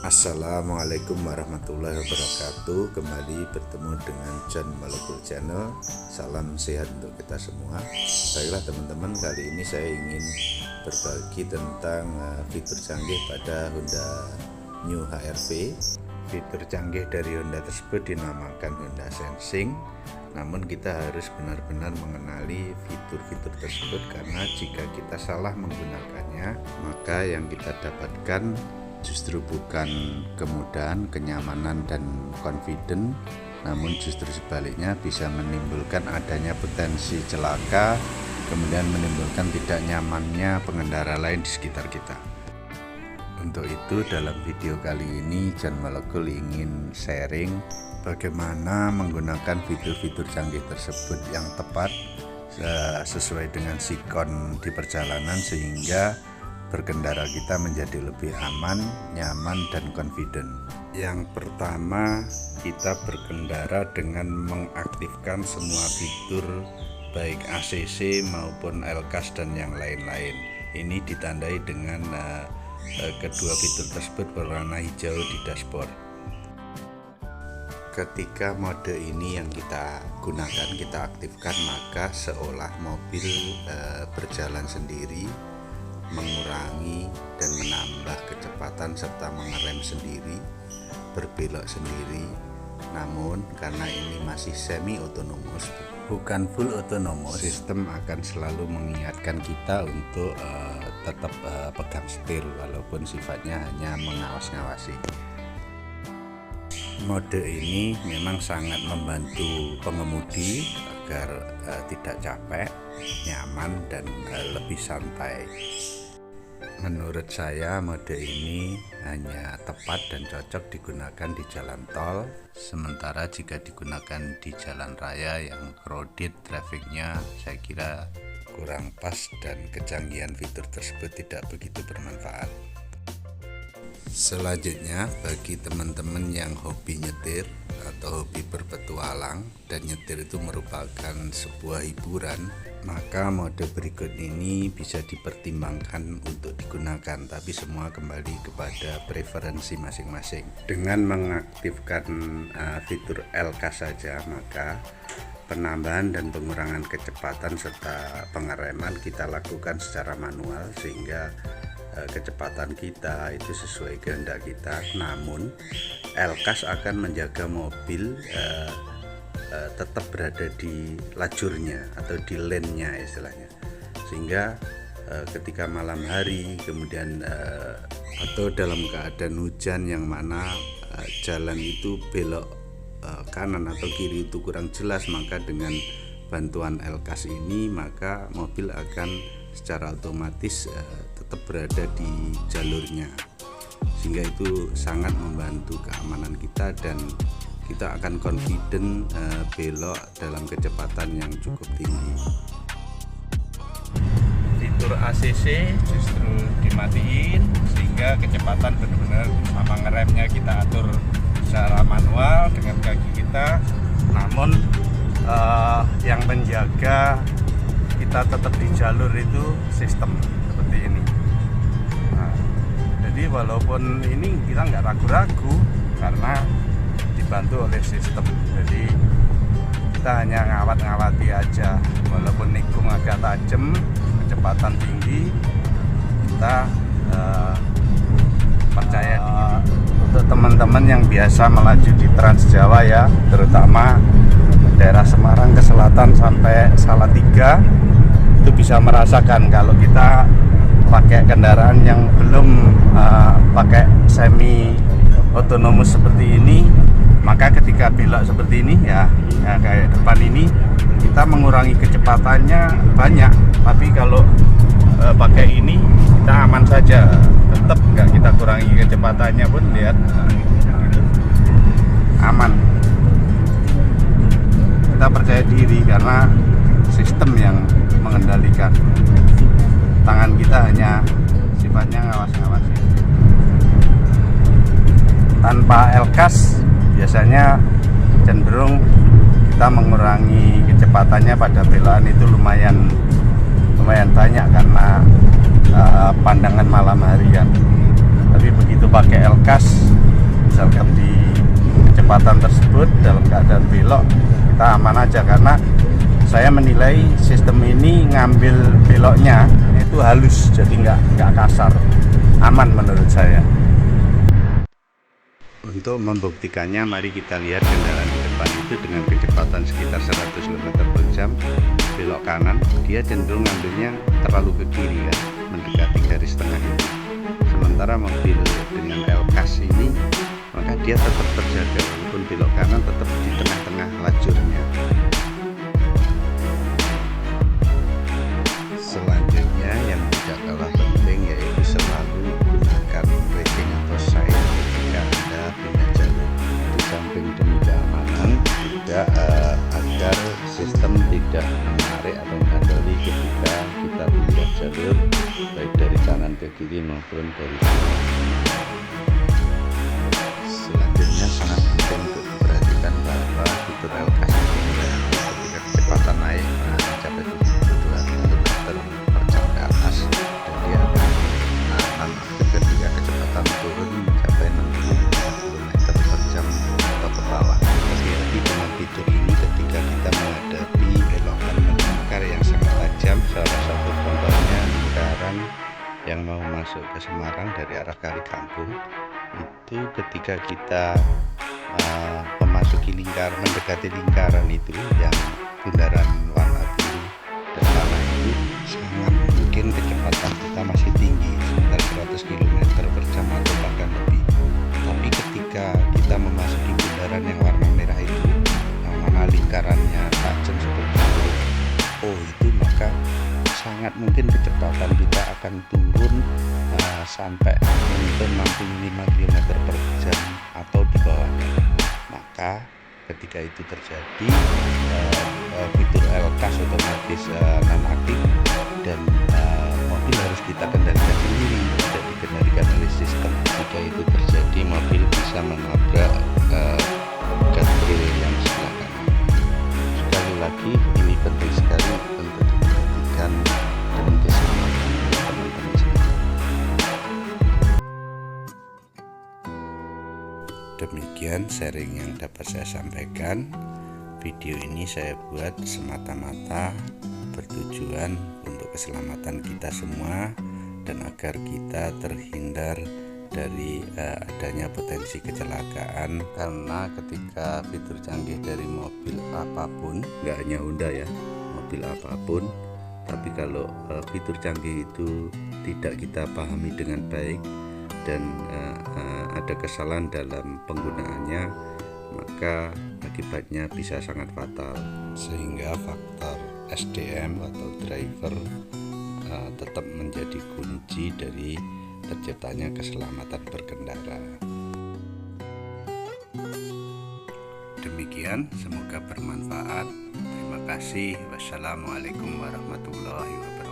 Assalamualaikum warahmatullahi wabarakatuh. Kembali bertemu dengan John Molekul Channel. Salam sehat untuk kita semua. Baiklah teman-teman, kali ini saya ingin berbagi tentang fitur canggih pada Honda New HR-V. Fitur canggih dari Honda tersebut dinamakan Honda Sensing. Namun kita harus benar-benar mengenali fitur-fitur tersebut, karena jika kita salah menggunakannya, maka yang kita dapatkan justru bukan kemudahan, kenyamanan, dan confident, namun justru sebaliknya bisa menimbulkan adanya potensi celaka, kemudian menimbulkan tidak nyamannya pengendara lain di sekitar kita. Untuk itu dalam video kali ini John Molekul ingin sharing bagaimana menggunakan fitur-fitur canggih tersebut yang tepat sesuai dengan sikon di perjalanan, sehingga berkendara kita menjadi lebih aman, nyaman, dan confident. Yang pertama, kita berkendara dengan mengaktifkan semua fitur baik ACC maupun LCAS dan yang lain-lain. Ini ditandai dengan kedua fitur tersebut berwarna hijau di dashboard. Ketika mode ini yang kita gunakan, kita aktifkan, maka seolah mobil berjalan sendiri, mengurangi dan menambah kecepatan serta mengerem sendiri, berbelok sendiri. Namun karena ini masih semi otonomous, bukan full otonomous, sistem akan selalu mengingatkan kita untuk tetap pegang setir walaupun sifatnya hanya mengawas-ngawasi. Mode ini memang sangat membantu pengemudi agar tidak capek, nyaman, dan lebih santai. Menurut saya mode ini hanya tepat dan cocok digunakan di jalan tol, sementara jika digunakan di jalan raya yang crowded trafficnya, saya kira kurang pas dan kecanggihan fitur tersebut tidak begitu bermanfaat. Selanjutnya, bagi teman-teman yang hobi nyetir atau hobi berpetualang dan nyetir itu merupakan sebuah hiburan, maka mode berikut ini bisa dipertimbangkan untuk digunakan, tapi semua kembali kepada preferensi masing-masing. Dengan mengaktifkan fitur LCAS saja, maka penambahan dan pengurangan kecepatan serta pengereman kita lakukan secara manual, sehingga kecepatan kita itu sesuai kehendak kita. Namun LCAS akan menjaga mobil tetap berada di lajurnya atau di lane-nya istilahnya, sehingga ketika malam hari kemudian atau dalam keadaan hujan yang mana jalan itu belok kanan atau kiri itu kurang jelas, maka dengan bantuan LCAS ini maka mobil akan secara otomatis tetap berada di jalurnya, sehingga itu sangat membantu keamanan kita dan kita akan confident belok dalam kecepatan yang cukup tinggi. Fitur ACC justru dimatiin, sehingga kecepatan benar-benar sama ngeremnya kita atur secara manual dengan kaki kita. Namun yang menjaga kita tetap di jalur itu sistem seperti ini. Nah, jadi walaupun ini kita nggak ragu-ragu karena dibantu oleh sistem, jadi kita hanya ngawat-ngawati aja, walaupun nikung agak tajam, kecepatan tinggi, kita percaya diri. Untuk teman-teman yang biasa melaju di Trans Jawa ya, terutama daerah Semarang ke selatan sampai Salatiga, itu bisa merasakan kalau kita pakai kendaraan yang belum pakai semi otonomous seperti ini, maka ketika belok seperti ini ya kayak depan ini, kita mengurangi kecepatannya banyak. Tapi kalau pakai ini kita aman saja, tetap nggak kita kurangi kecepatannya pun, lihat gitu, aman. Kita percaya diri karena sistem yang mengendalikan, tangan kita hanya sifatnya ngawas-ngawasi. Tanpa LCAS biasanya cenderung kita mengurangi kecepatannya pada belokan itu lumayan banyak karena pandangan malam hari kan. Tapi begitu pakai LCAS percepatan tersebut dalam keadaan belok kita aman aja, karena saya menilai sistem ini ngambil beloknya itu halus, jadi nggak kasar, aman menurut saya. Untuk membuktikannya, mari kita lihat kendaraan di depan itu dengan kecepatan sekitar 100 km per jam belok kanan, dia cenderung ngambilnya terlalu ke kiri kan, mendekati garis tengah itu. Sementara mobil dengan L-Class ini, maka dia tetap terjaga walaupun belok kanan, tetap di tengah-tengah lajurnya. Selanjutnya yang tidak kalah penting yaitu selalu gunakan braking atau sign ketika Anda pindah jalur. Di samping demi keamanan juga agar sistem tidak menarik atau menggandoli ketika kita pindah jalur baik dari kanan ke kiri maupun dari kiri. Selanjutnya sangat penting untuk diperhatikan bahwa fitur L-Class ketika kecepatan naik mencapai 72 km per jam ke atas, dan dia akan nonaktif ketika kecepatan turun mencapai 60 km per jam atau ke bawah. Lagi-lagi dengan fitur ini ketika kita menghadapi belokan melingkar yang sangat tajam, salah satu contohnya lingkaran yang mau masuk ke Semarang dari arah Kali Kangkung, itu ketika kita memasuki lingkaran, mendekati lingkaran itu yang bundaran warna biru dan warna itu, sangat mungkin kecepatan kita masih tinggi sekitar 100 km per jam atau bahkan lebih. Tapi ketika kita memasuki bundaran yang warna merah itu, yang mana lingkarannya tajam seperti itu, maka sangat mungkin kecepatan kita akan turun sampai menyentuh 65 km per jam atau di bawahnya. Maka ketika itu terjadi, fitur L-Class otomatis nonaktif dan mobil harus kita kendalikan sendiri, tidak dikendalikan oleh sistem. Jika itu terjadi, mobil bisa menabrak guardrail yang sebelah kanan. Sekali lagi, ini penting sekali untuk diperhatikan demi keselamatan teman-teman semua. Demikian sharing yang dapat saya sampaikan. Video ini saya buat semata-mata bertujuan untuk keselamatan kita semua dan agar kita terhindar dari adanya potensi kecelakaan. Karena ketika fitur canggih dari mobil apapun, nggak hanya Honda ya, mobil apapun, tapi kalau fitur canggih itu tidak kita pahami dengan baik dan ada kesalahan dalam penggunaannya, maka akibatnya bisa sangat fatal. Sehingga faktor SDM atau driver tetap menjadi kunci dari terciptanya keselamatan berkendara. Demikian, semoga bermanfaat. Terima kasih. Wassalamualaikum warahmatullahi wabarakatuh.